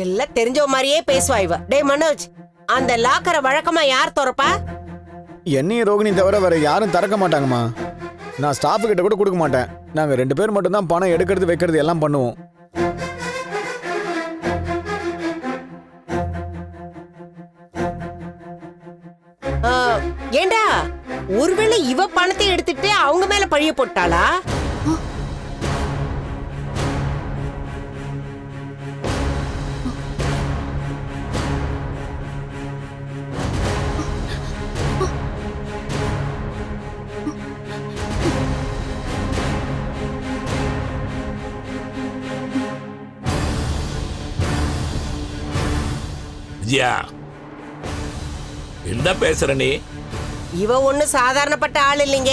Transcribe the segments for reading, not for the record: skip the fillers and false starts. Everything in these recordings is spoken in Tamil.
எல்லாம் தெரிஞ்ச மாதிரியே பேசுவா இவ. டேய் மனோஜ், அந்த லாக்கரை வழக்கமா யார் திறப்பா? என்னையும் ரோகிணி தவிர வேற யாரும் திறக்க மாட்டாங்கம்மா. நான் ஸ்டாஃப் கிட்ட கூட கொடுக்க மாட்டேன். நாங்க 2 பேர் மட்டும் தான் பணம் எடுக்கிறது வைக்கிறது எல்லாம் பண்ணுவோம். ஏண்டா, ஒருவேளை இவ பணத்தை எடுத்துட்டு அவங்க மேல பழிய போட்டாளா? என்ன பேசுற நீ? இவ ஒண்ணு சாதாரணப்பட்ட ஆள் இல்லைங்க.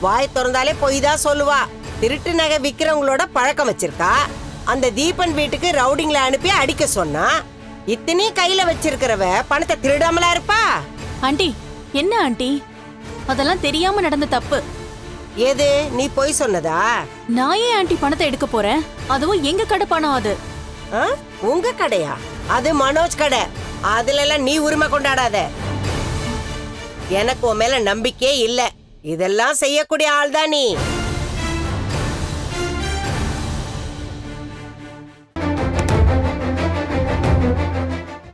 வாய் திறந்தாலே பொய் தான் சொல்லுவா. திருட்டு நகை விக்கிறவங்களோட பழக்கம் வச்சிருக்கா. அந்த தீபன் வீட்டுக்கு ரவுடிங்ல அனுப்பி அடிக்க சொன்னா. இத்தனையும் கையில வச்சிருக்கிறவ பணத்தை திருடாமலா இருப்பா? ஆண்டி, என்ன ஆண்டி, அதெல்லாம் தெரியாம நடந்த தப்பு. ஏது, நீ பொய் சொன்னதா? நான் ஏன் ஆண்டி பணத்தை எடுக்க போறேன்? அதுவும் எங்க கடை பணம் அது. உங்க கடையா? அது மனோஜ் கடை. அதுல எல்லாம் நீ உரிமை கொண்டாடாத. எனக்கு உன் மேல நம்பிக்கையே இல்ல. இதெல்லாம் செய்யக்கூடிய ஆள் தான் நீ.